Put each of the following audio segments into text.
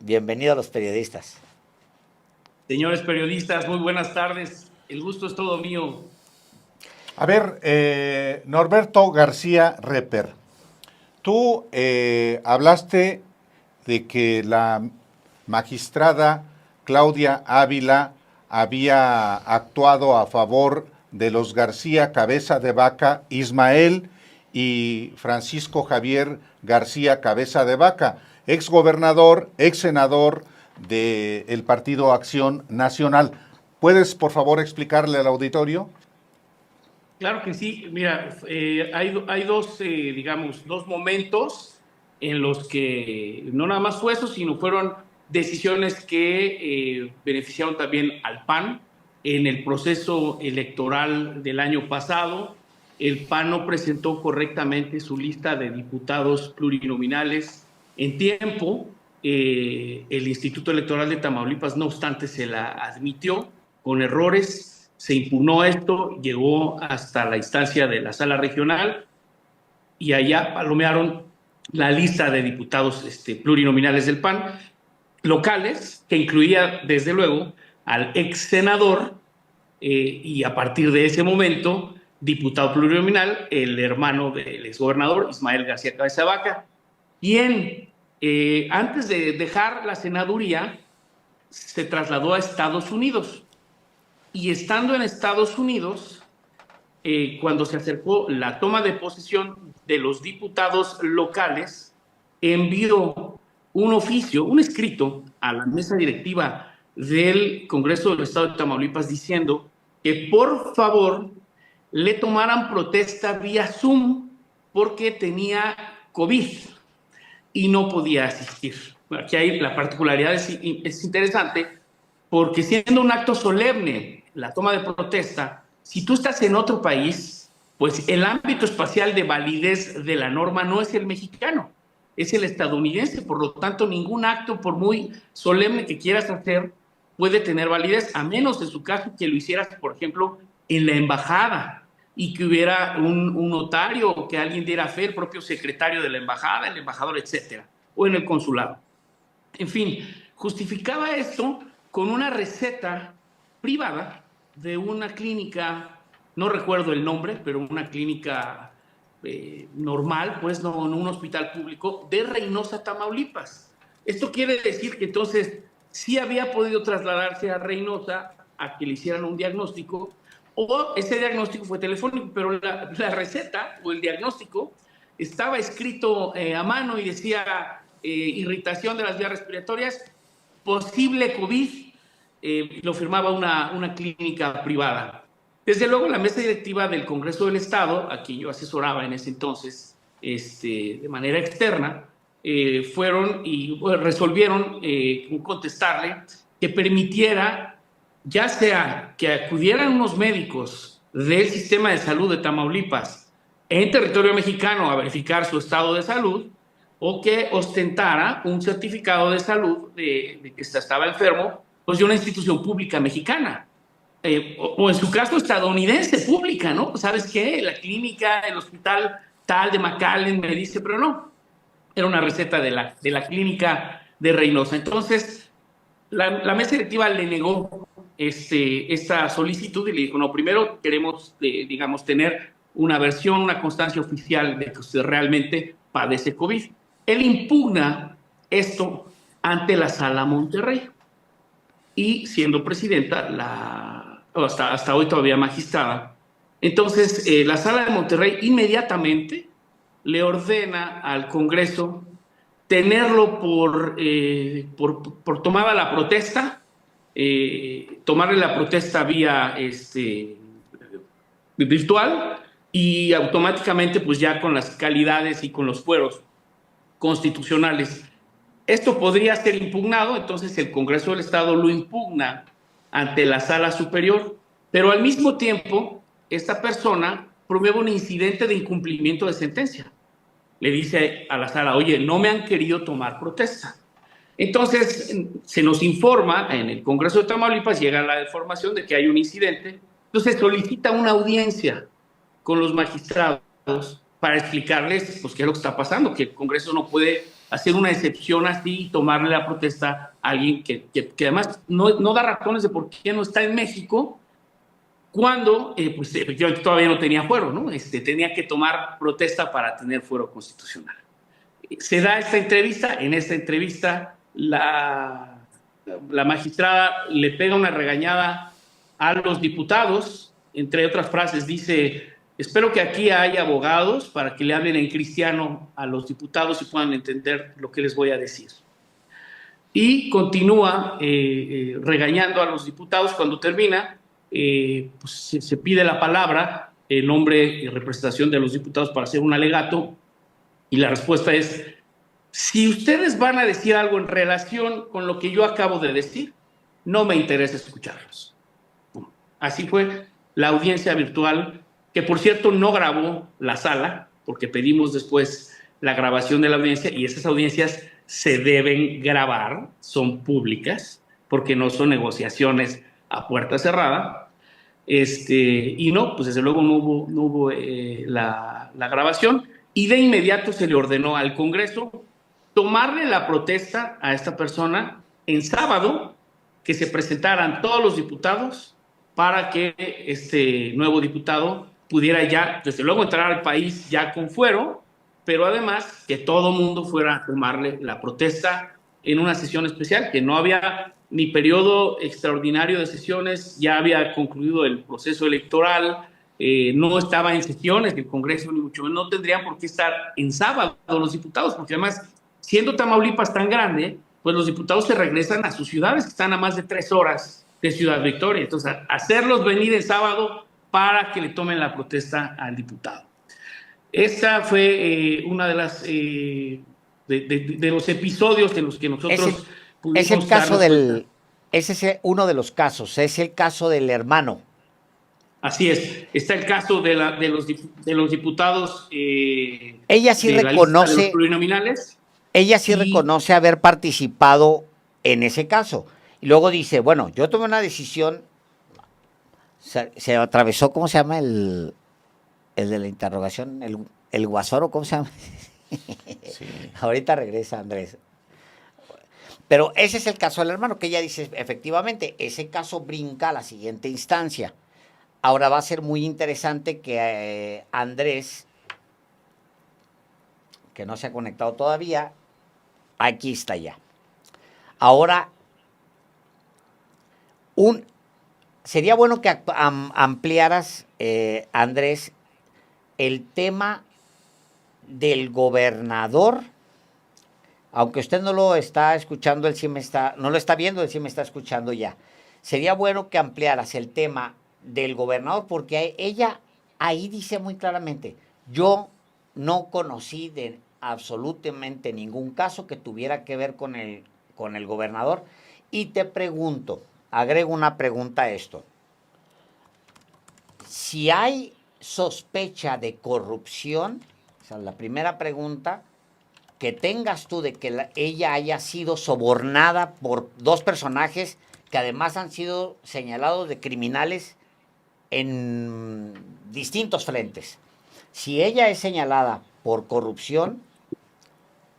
Bienvenido a los periodistas. Señores periodistas, muy buenas tardes. El gusto es todo mío. A ver, Norberto García Reper, tú hablaste de que la magistrada Claudia Ávila había actuado a favor de los García Cabeza de Vaca Ismael y Francisco Javier García Cabeza de Vaca, exgobernador, exsenador del Partido Acción Nacional. ¿Puedes, por favor, explicarle al auditorio? Claro que sí. Mira, hay dos momentos en los que no nada más fue eso, sino fueron decisiones que beneficiaron también al PAN. En el proceso electoral del año pasado, el PAN no presentó correctamente su lista de diputados plurinominales en tiempo. El Instituto Electoral de Tamaulipas, no obstante, se la admitió con errores. Se impugnó esto, llegó hasta la instancia de la sala regional y allá palomearon la lista de diputados plurinominales del PAN, locales, que incluía desde luego al ex senador y a partir de ese momento, diputado plurinominal, el hermano del exgobernador Ismael García Cabeza de Vaca, quien antes de dejar la senaduría se trasladó a Estados Unidos. Y estando en Estados Unidos, cuando se acercó la toma de posesión de los diputados locales, envió un oficio, un escrito a la mesa directiva del Congreso del Estado de Tamaulipas diciendo que por favor le tomaran protesta vía Zoom porque tenía COVID y no podía asistir. Aquí hay la particularidad, es interesante, porque siendo un acto solemne, la toma de protesta, si tú estás en otro país, pues el ámbito espacial de validez de la norma no es el mexicano, es el estadounidense. Por lo tanto, ningún acto, por muy solemne que quieras hacer, puede tener validez, a menos en su caso que lo hicieras, por ejemplo, en la embajada y que hubiera un notario o que alguien diera fe, el propio secretario de la embajada, el embajador, etcétera, o en el consulado. En fin, justificaba esto con una receta privada de una clínica, no recuerdo el nombre, pero una clínica normal, pues no un hospital público, de Reynosa, Tamaulipas. Esto quiere decir que entonces sí había podido trasladarse a Reynosa a que le hicieran un diagnóstico, o ese diagnóstico fue telefónico, pero la receta o el diagnóstico estaba escrito a mano y decía irritación de las vías respiratorias, posible COVID, lo firmaba una clínica privada. Desde luego, la mesa directiva del Congreso del Estado, a quien yo asesoraba en ese entonces, de manera externa, fueron y resolvieron contestarle que permitiera, ya sea que acudieran unos médicos del sistema de salud de Tamaulipas en territorio mexicano a verificar su estado de salud, o que ostentara un certificado de salud de que estaba enfermo, pues de una institución pública mexicana, o en su caso estadounidense pública, ¿no? ¿Sabes qué? La clínica, el hospital tal de McAllen me dice, pero no, era una receta de la clínica de Reynosa. Entonces, la mesa directiva le negó esta solicitud y le dijo, no, primero queremos, digamos, tener una versión, una constancia oficial de que usted realmente padece COVID. Él impugna esto ante la Sala Monterrey y siendo presidenta, hasta hoy todavía magistrada. Entonces, la Sala de Monterrey inmediatamente le ordena al Congreso tenerlo por tomada la protesta, tomarle la protesta vía virtual y automáticamente pues ya con las calidades y con los fueros constitucionales. Esto podría ser impugnado, entonces el Congreso del Estado lo impugna ante la Sala Superior, pero al mismo tiempo esta persona promueve un incidente de incumplimiento de sentencia. Le dice a la Sala, oye, no me han querido tomar protesta. Entonces se nos informa en el Congreso de Tamaulipas, llega la información de que hay un incidente, entonces solicita una audiencia con los magistrados para explicarles pues, qué es lo que está pasando, que el Congreso no puede hacer una excepción así y tomarle la protesta a alguien que además no da razones de por qué no está en México cuando pues efectivamente todavía no tenía fuero, ¿no? Tenía que tomar protesta para tener fuero constitucional. Se da esta entrevista, en esta entrevista la magistrada le pega una regañada a los diputados, entre otras frases dice: espero que aquí haya abogados para que le hablen en cristiano a los diputados y puedan entender lo que les voy a decir. Y continúa regañando a los diputados. Cuando termina, pues se pide la palabra en nombre y representación de los diputados para hacer un alegato, y la respuesta es: si ustedes van a decir algo en relación con lo que yo acabo de decir, no me interesa escucharlos. Así fue la audiencia virtual, que por cierto no grabó la sala, porque pedimos después la grabación de la audiencia, y esas audiencias se deben grabar, son públicas, porque no son negociaciones a puerta cerrada. Y no, pues desde luego no hubo la grabación, y de inmediato se le ordenó al Congreso tomarle la protesta a esta persona en sábado, que se presentaran todos los diputados para que este nuevo diputado pudiera ya, desde luego, entrar al país ya con fuero, pero además que todo mundo fuera a tomarle la protesta en una sesión especial, que no había ni periodo extraordinario de sesiones, ya había concluido el proceso electoral, no estaba en sesiones del Congreso, ni mucho menos, no tendrían por qué estar en sábado los diputados, porque además, siendo Tamaulipas tan grande, pues los diputados se regresan a sus ciudades, que están a más de 3 horas de Ciudad Victoria. Entonces, hacerlos venir el sábado para que le tomen la protesta al diputado. Esta fue una de las de los episodios en los que nosotros pudimos. Es el caso del, ese es uno de los casos, es el caso del hermano. Así es, está el caso de los diputados. Ella sí reconoce. De los plurinominales. Ella sí reconoce haber participado en ese caso. Y luego dice, bueno, yo tomé una decisión, se atravesó, ¿cómo se llama el de la interrogación? El guasoro, ¿cómo se llama? Sí. Ahorita regresa Andrés. Pero ese es el caso del hermano, que ella dice, efectivamente, ese caso brinca a la siguiente instancia. Ahora va a ser muy interesante que Andrés, que no se ha conectado todavía, aquí está ya. Ahora, sería bueno que ampliaras, Andrés, el tema del gobernador, aunque usted no lo está escuchando, no lo está viendo, él sí me está escuchando ya. Sería bueno que ampliaras el tema del gobernador, porque ella ahí dice muy claramente, yo no conocí de absolutamente ningún caso que tuviera que ver con el gobernador. Y te pregunto, agrego una pregunta a esto. Si hay sospecha de corrupción, o sea, la primera pregunta, que tengas tú de que ella haya sido sobornada por 2 personajes que además han sido señalados de criminales en distintos frentes. Si ella es señalada por corrupción,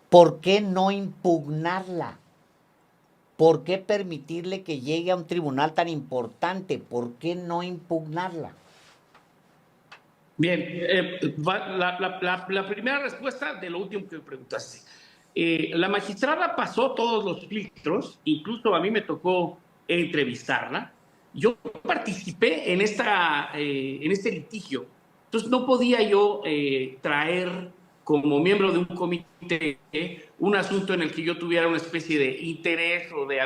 ¿por qué no impugnarla? ¿Por qué permitirle que llegue a un tribunal tan importante? ¿Por qué no impugnarla? Bien, la primera respuesta de lo último que me preguntaste. La magistrada pasó todos los filtros, incluso a mí me tocó entrevistarla. Yo participé en este litigio, entonces no podía yo traer como miembro de un comité un asunto en el que yo tuviera una especie de interés o de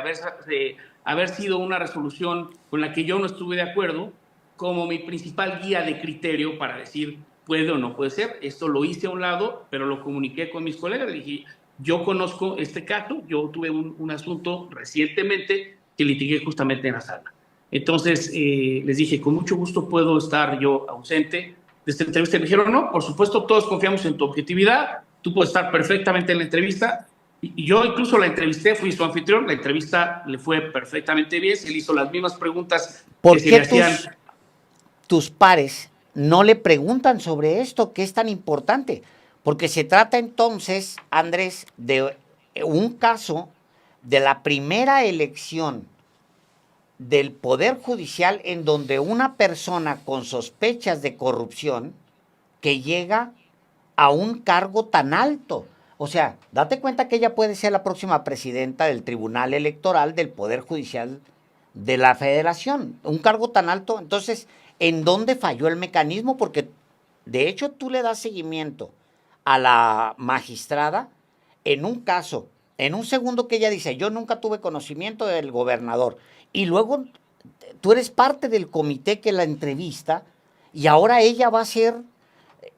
haber sido una resolución con la que yo no estuve de acuerdo, como mi principal guía de criterio para decir puede o no puede ser. Esto lo hice a un lado, pero lo comuniqué con mis colegas. Le dije, yo conozco este caso, yo tuve un asunto recientemente que litigué justamente en la sala. Entonces les dije, con mucho gusto puedo estar yo ausente de esta entrevista. Me dijeron, no, por supuesto, todos confiamos en tu objetividad, tú puedes estar perfectamente en la entrevista. Y yo incluso la entrevisté, fui su anfitrión, la entrevista le fue perfectamente bien, se le hizo las mismas preguntas que se le hacían. ¿Por qué tus pares no le preguntan sobre esto, que es tan importante? Porque se trata entonces, Andrés, de un caso de la primera elección del Poder Judicial en donde una persona con sospechas de corrupción que llega a un cargo tan alto. O sea, date cuenta que ella puede ser la próxima presidenta del Tribunal Electoral del Poder Judicial de la Federación. Un cargo tan alto. Entonces, ¿en dónde falló el mecanismo? Porque, de hecho, tú le das seguimiento a la magistrada en un caso, en un segundo que ella dice, yo nunca tuve conocimiento del gobernador. Y luego tú eres parte del comité que la entrevista y ahora ella va a ser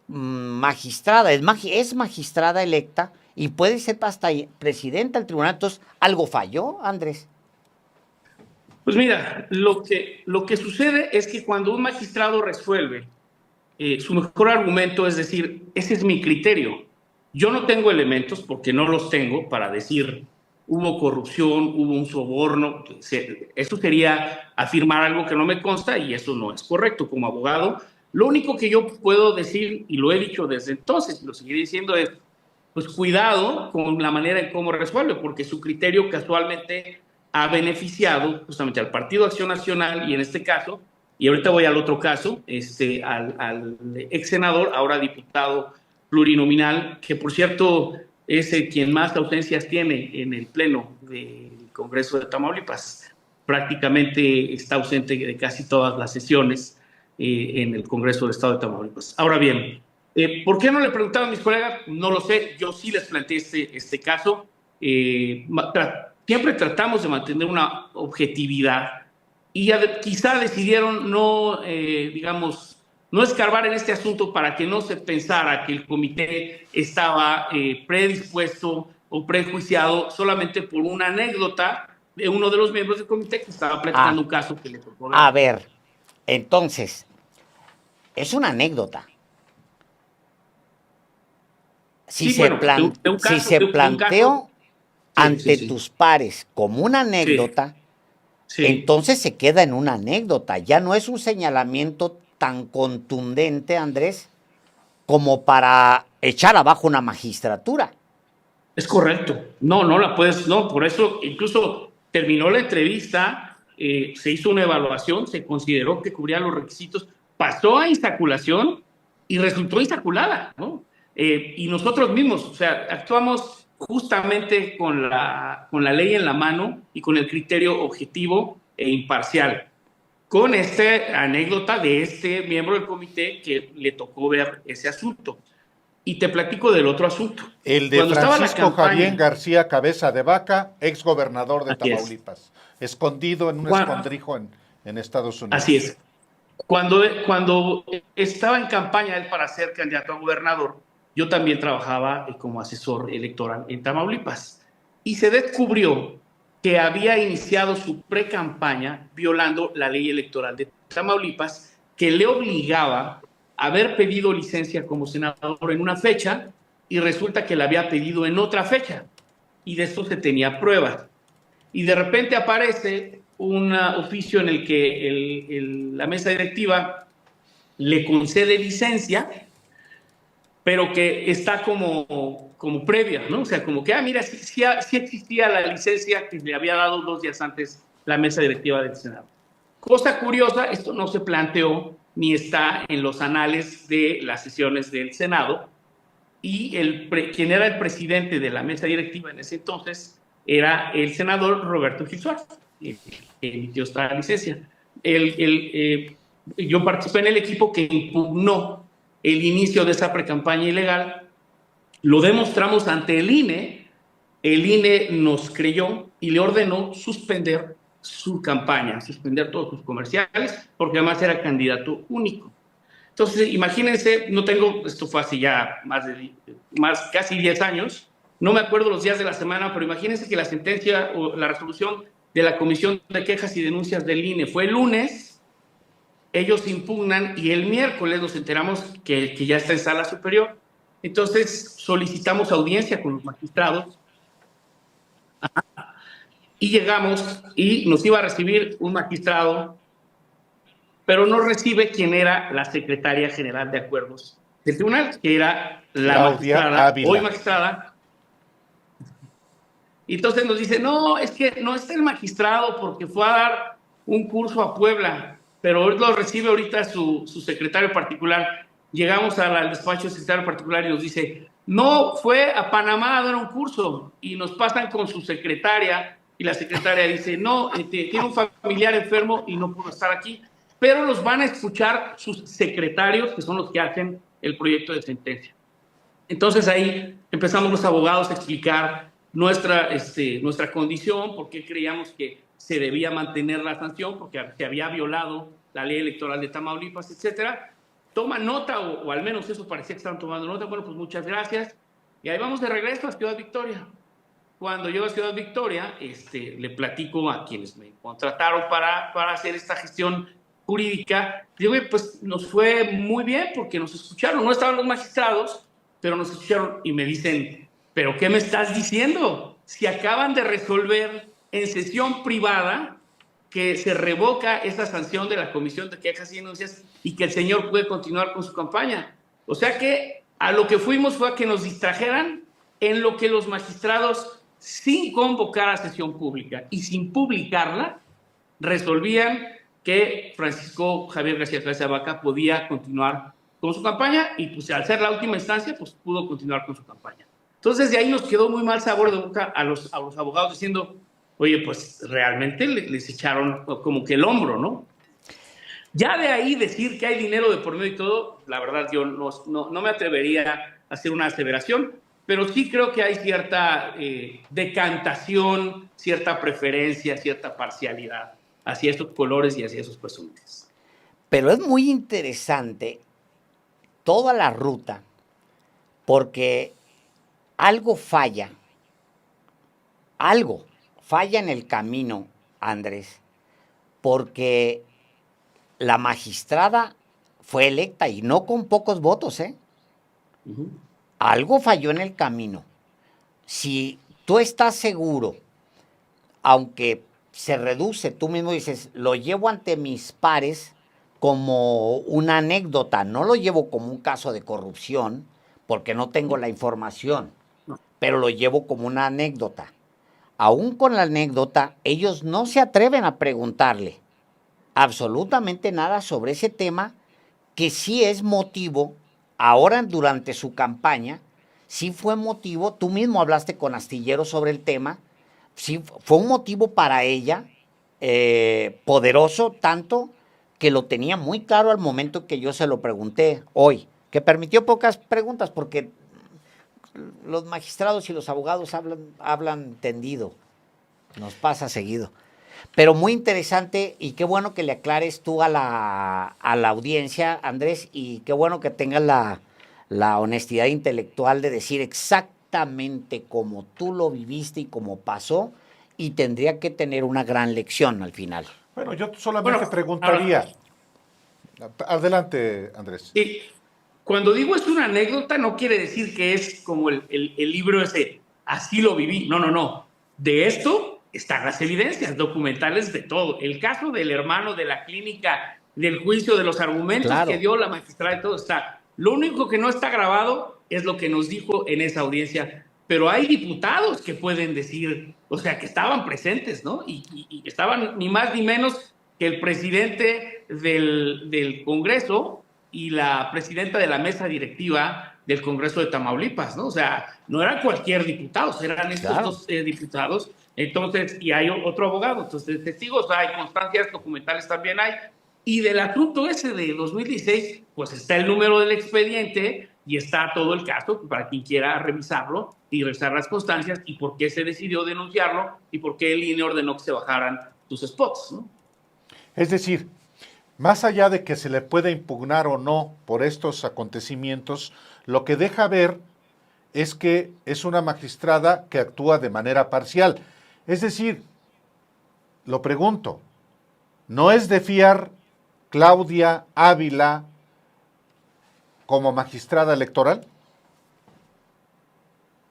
magistrada, es magistrada electa y puede ser hasta presidenta del tribunal. Entonces, ¿algo falló, Andrés? Pues mira, lo que sucede es que cuando un magistrado resuelve, su mejor argumento es decir, ese es mi criterio. Yo no tengo elementos, porque no los tengo, para decir hubo corrupción, hubo un soborno. Eso sería afirmar algo que no me consta y eso no es correcto. Como abogado, lo único que yo puedo decir, y lo he dicho desde entonces, y lo seguiré diciendo, es pues cuidado con la manera en cómo resuelve, porque su criterio casualmente ha beneficiado justamente al Partido Acción Nacional y en este caso, y ahorita voy al otro caso, al ex senador, ahora diputado plurinominal, que por cierto es quien más ausencias tiene en el pleno del Congreso de Tamaulipas. Prácticamente está ausente de casi todas las sesiones en el Congreso del Estado de Tamaulipas. Ahora bien, ¿por qué no le preguntaron a mis colegas? No lo sé, yo sí les planteé este caso. Siempre tratamos de mantener una objetividad y quizá decidieron no, digamos, no escarbar en este asunto para que no se pensara que el comité estaba predispuesto o prejuiciado solamente por una anécdota de uno de los miembros del comité que estaba platicando un caso que le tocó ver. A ver, entonces, es una anécdota. Si se planteó ante tus pares como una anécdota, entonces se queda en una anécdota. Ya no es un señalamiento tan contundente, Andrés, como para echar abajo una magistratura. Es correcto. No la puedes, no, por eso incluso terminó la entrevista, se hizo una evaluación, se consideró que cubría los requisitos, pasó a insaculación y resultó insaculada, ¿no? Y nosotros mismos, o sea, actuamos justamente con la ley en la mano y con el criterio objetivo e imparcial. Con esta anécdota de este miembro del comité que le tocó ver ese asunto. Y te platico del otro asunto. El de cuando Francisco Javier García Cabeza de Vaca, ex gobernador de Tamaulipas, escondido en un escondrijo en Estados Unidos. Así es. Cuando estaba en campaña él para ser candidato a gobernador, yo también trabajaba como asesor electoral en Tamaulipas. Y se descubrió que había iniciado su pre-campaña violando la ley electoral de Tamaulipas, que le obligaba a haber pedido licencia como senador en una fecha y resulta que la había pedido en otra fecha. Y de esto se tenía pruebas. Y de repente aparece un oficio en el que la mesa directiva le concede licencia, pero que está como previa, ¿no? O sea, como que, mira, sí existía la licencia que le había dado 2 días antes la mesa directiva del Senado. Cosa curiosa, esto no se planteó ni está en los anales de las sesiones del Senado, y quien era el presidente de la mesa directiva en ese entonces era el senador Roberto Gil Suárez, que emitió esta licencia. Yo participé en el equipo que impugnó el inicio de esa precampaña ilegal, lo demostramos ante el INE nos creyó y le ordenó suspender su campaña, suspender todos sus comerciales, porque además era candidato único. Entonces, imagínense, esto fue hace ya casi 10 años, no me acuerdo los días de la semana, pero imagínense que la sentencia o la resolución de la Comisión de Quejas y Denuncias del INE fue el lunes, ellos impugnan y el miércoles nos enteramos que ya está en sala superior. Entonces solicitamos audiencia con los magistrados y llegamos y nos iba a recibir un magistrado, pero no recibe quien era la secretaria general de acuerdos del tribunal, que era la Claudia magistrada, Ávila. hoy magistrada. Y entonces nos dice, no, es que no está el magistrado porque fue a dar un curso a Puebla, pero lo recibe ahorita su secretario particular. Llegamos al despacho del secretario particular y nos dice, no, fue a Panamá a dar un curso, y nos pasan con su secretaria, y la secretaria dice, no, tiene un familiar enfermo y no pudo estar aquí, pero los van a escuchar sus secretarios, que son los que hacen el proyecto de sentencia. Entonces ahí empezamos los abogados a explicar nuestra condición, por qué creíamos que se debía mantener la sanción, porque se había violado la ley electoral de Tamaulipas, etcétera. Toma nota, o al menos eso parecía que estaban tomando nota. Bueno, pues muchas gracias. Y ahí vamos de regreso a Ciudad Victoria. Cuando llego a Ciudad Victoria, le platico a quienes me contrataron para hacer esta gestión jurídica. Digo, pues nos fue muy bien porque nos escucharon. No estaban los magistrados, pero nos escucharon y me dicen, ¿pero qué me estás diciendo? Si acaban de resolver en sesión privada que se revoca esa sanción de la Comisión de Quejas y Denuncias y que el señor puede continuar con su campaña. O sea que a lo que fuimos fue a que nos distrajeran en lo que los magistrados, sin convocar a sesión pública y sin publicarla, resolvían que Francisco Javier García Cabeza de Vaca podía continuar con su campaña, y pues al ser la última instancia, pues pudo continuar con su campaña. Entonces de ahí nos quedó muy mal sabor de boca a los abogados diciendo, oye, pues realmente les echaron como que el hombro, ¿no? Ya de ahí decir que hay dinero de por medio y todo, la verdad yo no me atrevería a hacer una aseveración, pero sí creo que hay cierta decantación, cierta preferencia, cierta parcialidad hacia estos colores y hacia esos personajes. Pero es muy interesante toda la ruta, porque algo falla en el camino, Andrés, porque la magistrada fue electa y no con pocos votos, ¿eh? Uh-huh. Algo falló en el camino. Si tú estás seguro, aunque se reduce, tú mismo dices, lo llevo ante mis pares como una anécdota, no lo llevo como un caso de corrupción, porque no tengo la información, pero lo llevo como una anécdota. Aún con la anécdota, ellos no se atreven a preguntarle absolutamente nada sobre ese tema, que sí es motivo, ahora durante su campaña, sí fue motivo, tú mismo hablaste con Astillero sobre el tema, sí fue un motivo para ella, poderoso, tanto que lo tenía muy claro al momento que yo se lo pregunté hoy, que permitió pocas preguntas porque los magistrados y los abogados hablan tendido, nos pasa seguido. Pero muy interesante, y qué bueno que le aclares tú a la audiencia, Andrés, y qué bueno que tengas la honestidad intelectual de decir exactamente cómo tú lo viviste y cómo pasó, y tendría que tener una gran lección al final. Bueno, yo solamente preguntaría. Adelante, Andrés. Y cuando digo es una anécdota, no quiere decir que es como el libro ese, así lo viví. No. De esto están las evidencias documentales de todo. El caso del hermano de la clínica, del juicio, de los argumentos que dio la magistrada y todo está. Lo único que no está grabado es lo que nos dijo en esa audiencia. Pero hay diputados que pueden decir, o sea, que estaban presentes, ¿no? Y estaban ni más ni menos que el presidente del Congreso y la presidenta de la mesa directiva del Congreso de Tamaulipas, ¿no? O sea, no eran cualquier diputado, eran estos dos diputados. Entonces, y hay otro abogado, entonces testigos hay, constancias documentales también hay. Y del asunto ese de 2016, pues está el número del expediente y está todo el caso para quien quiera revisarlo y revisar las constancias y por qué se decidió denunciarlo y por qué el INE ordenó que se bajaran sus spots, ¿no? Es decir, más allá de que se le pueda impugnar o no por estos acontecimientos, lo que deja ver es que es una magistrada que actúa de manera parcial. Es decir, lo pregunto, ¿no es de fiar Claudia Ávila como magistrada electoral?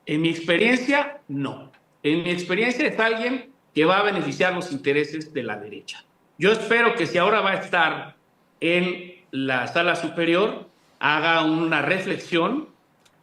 En mi experiencia, no. En mi experiencia es alguien que va a beneficiar los intereses de la derecha. Yo espero que si ahora va a estar en la sala superior, haga una reflexión,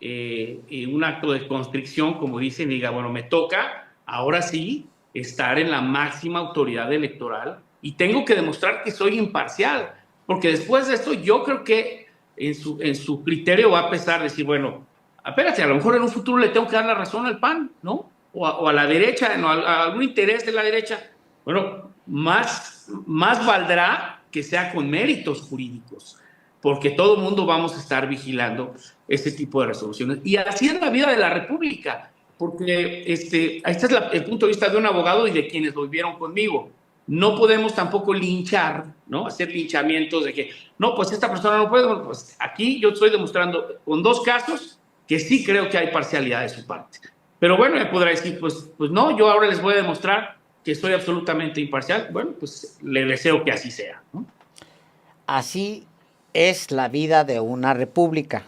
un acto de constricción, como dicen, y diga, bueno, me toca ahora sí estar en la máxima autoridad electoral y tengo que demostrar que soy imparcial, porque después de esto yo creo que en su criterio va a pesar decir, bueno, espérate, a lo mejor en un futuro le tengo que dar la razón al PAN, ¿no? O a la derecha, ¿no? A algún interés de la derecha. Bueno, más valdrá que sea con méritos jurídicos, porque todo el mundo vamos a estar vigilando ese tipo de resoluciones. Y así es la vida de la República, porque este es el punto de vista de un abogado y de quienes lo vivieron conmigo. No podemos tampoco linchar, ¿no? Hacer linchamientos de que, no, pues esta persona no puede. Bueno, pues aquí yo estoy demostrando con 2 casos que sí creo que hay parcialidad de su parte. Pero bueno, me podrá decir, pues no, yo ahora les voy a demostrar que soy absolutamente imparcial. Bueno, pues le deseo que así sea, ¿no? Así es la vida de una república.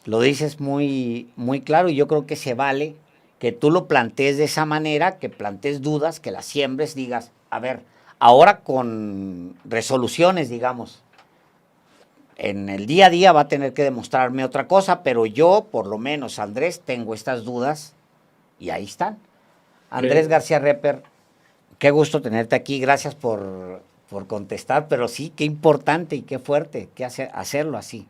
Lo dices muy, muy claro y yo creo que se vale que tú lo plantees de esa manera, que plantees dudas, que las siembres, digas, a ver, ahora con resoluciones, digamos, en el día a día va a tener que demostrarme otra cosa, pero yo, por lo menos, Andrés, tengo estas dudas y ahí están. Andrés García Reper, qué gusto tenerte aquí, gracias por contestar, pero sí, qué importante y qué fuerte que hacerlo así.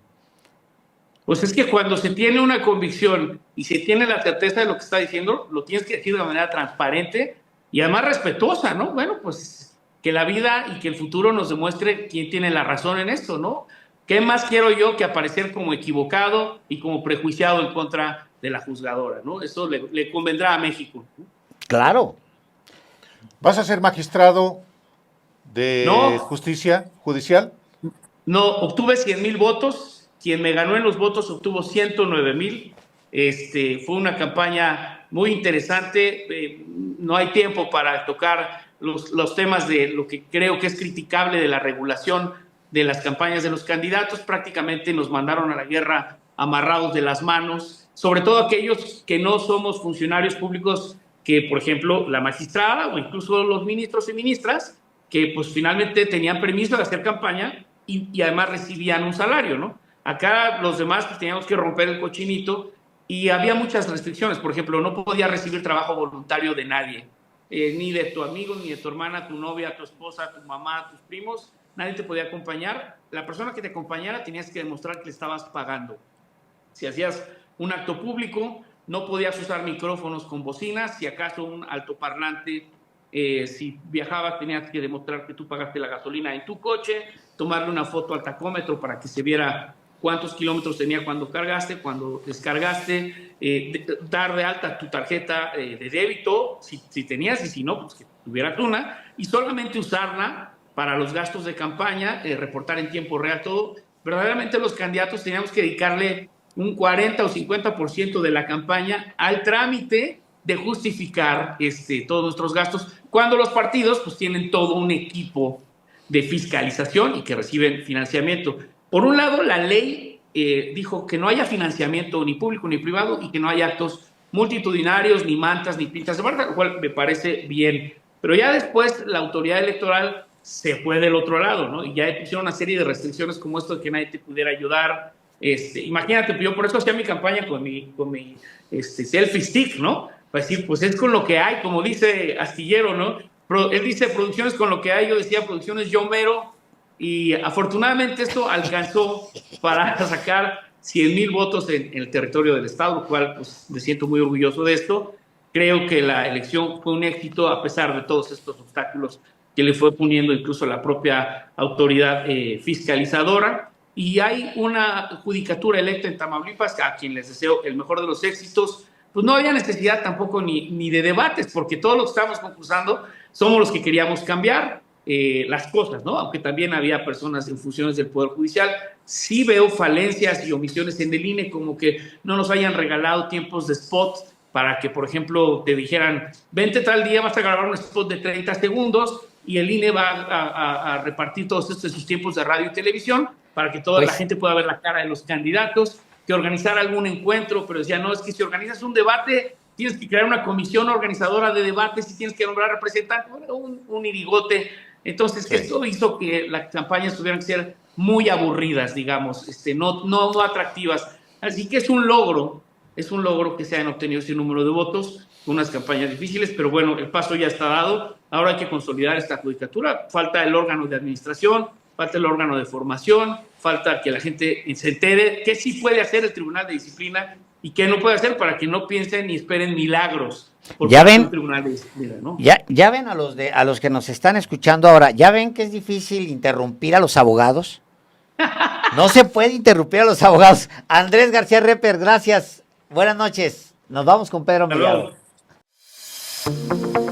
Pues es que cuando se tiene una convicción y se tiene la certeza de lo que está diciendo, lo tienes que decir de manera transparente y además respetuosa, ¿no? Bueno, pues que la vida y que el futuro nos demuestre quién tiene la razón en esto, ¿no? ¿Qué más quiero yo que aparecer como equivocado y como prejuiciado en contra de la juzgadora, ¿no? Eso le convendrá a México, ¿no? Claro. ¿Vas a ser magistrado de No, justicia judicial? no, obtuve 100,000 votos. Quien me ganó en los votos obtuvo 109,000. Fue una campaña muy interesante. No hay tiempo para tocar los temas de lo que creo que es criticable de la regulación de las campañas de los candidatos. Prácticamente nos mandaron a la guerra amarrados de las manos, sobre todo aquellos que no somos funcionarios públicos, que por ejemplo la magistrada o incluso los ministros y ministras, que pues finalmente tenían permiso de hacer campaña y además recibían un salario, ¿no? Acá los demás pues, teníamos que romper el cochinito y había muchas restricciones. Por ejemplo, no podías recibir trabajo voluntario de nadie, ni de tu amigo, ni de tu hermana, tu novia, tu esposa, tu mamá, tus primos. Nadie te podía acompañar. La persona que te acompañara tenías que demostrar que le estabas pagando. Si hacías un acto público, no podías usar micrófonos con bocinas, si acaso un altoparlante. Si viajabas tenías que demostrar que tú pagaste la gasolina en tu coche, tomarle una foto al tacómetro para que se viera cuántos kilómetros tenía cuando cargaste, cuando descargaste, dar de alta tu tarjeta de débito, si tenías, y si no, pues que tuvieras una, y solamente usarla para los gastos de campaña, reportar en tiempo real todo. Verdaderamente los candidatos teníamos que dedicarle un 40 o 50% de la campaña al trámite de justificar todos nuestros gastos, cuando los partidos pues tienen todo un equipo de fiscalización y que reciben financiamiento. Por un lado, la ley dijo que no haya financiamiento ni público ni privado y que no haya actos multitudinarios, ni mantas, ni pintas de barra, lo cual me parece bien. Pero ya después la autoridad electoral se fue del otro lado, ¿no? Y ya pusieron una serie de restricciones como esto de que nadie te pudiera ayudar. Imagínate, yo por eso hacía mi campaña con mi selfie stick, ¿no? Para decir, pues es con lo que hay, como dice Astillero, ¿no? Él dice producciones con lo que hay, yo decía producciones yo mero, y afortunadamente esto alcanzó para sacar 100,000 votos en el territorio del estado, lo cual pues, me siento muy orgulloso de esto. Creo que la elección fue un éxito a pesar de todos estos obstáculos que le fue poniendo incluso la propia autoridad fiscalizadora. Y hay una judicatura electa en Tamaulipas, a quien les deseo el mejor de los éxitos. Pues no había necesidad tampoco ni de debates, porque todos los que estamos concursando somos los que queríamos cambiar las cosas, ¿no? Aunque también había personas en funciones del Poder Judicial. Sí veo falencias y omisiones en el INE, como que no nos hayan regalado tiempos de spot para que, por ejemplo, te dijeran, vente tal día, vas a grabar un spot de 30 segundos y el INE va a repartir todos estos sus tiempos de radio y televisión para que toda la gente pueda ver la cara de los candidatos, que organizar algún encuentro, pero decía, no, es que si organizas un debate, tienes que crear una comisión organizadora de debates y tienes que nombrar representantes, un irigote. Entonces, esto hizo que las campañas tuvieran que ser muy aburridas, digamos, no atractivas. Así que es un logro que se hayan obtenido ese número de votos, unas campañas difíciles, pero bueno, el paso ya está dado. Ahora hay que consolidar esta judicatura. Falta el órgano de administración, falta el órgano de formación, falta que la gente se entere qué sí puede hacer el Tribunal de Disciplina y qué no puede hacer, para que no piensen ni esperen milagros por Ya parte ven, del Tribunal de Disciplina, ¿no? ya ven a los que nos están escuchando ahora, ya ven que es difícil interrumpir a los abogados. No se puede interrumpir a los abogados. Andrés García Reper, gracias. Buenas noches. Nos vamos con Pedro Hasta Mellado. luego.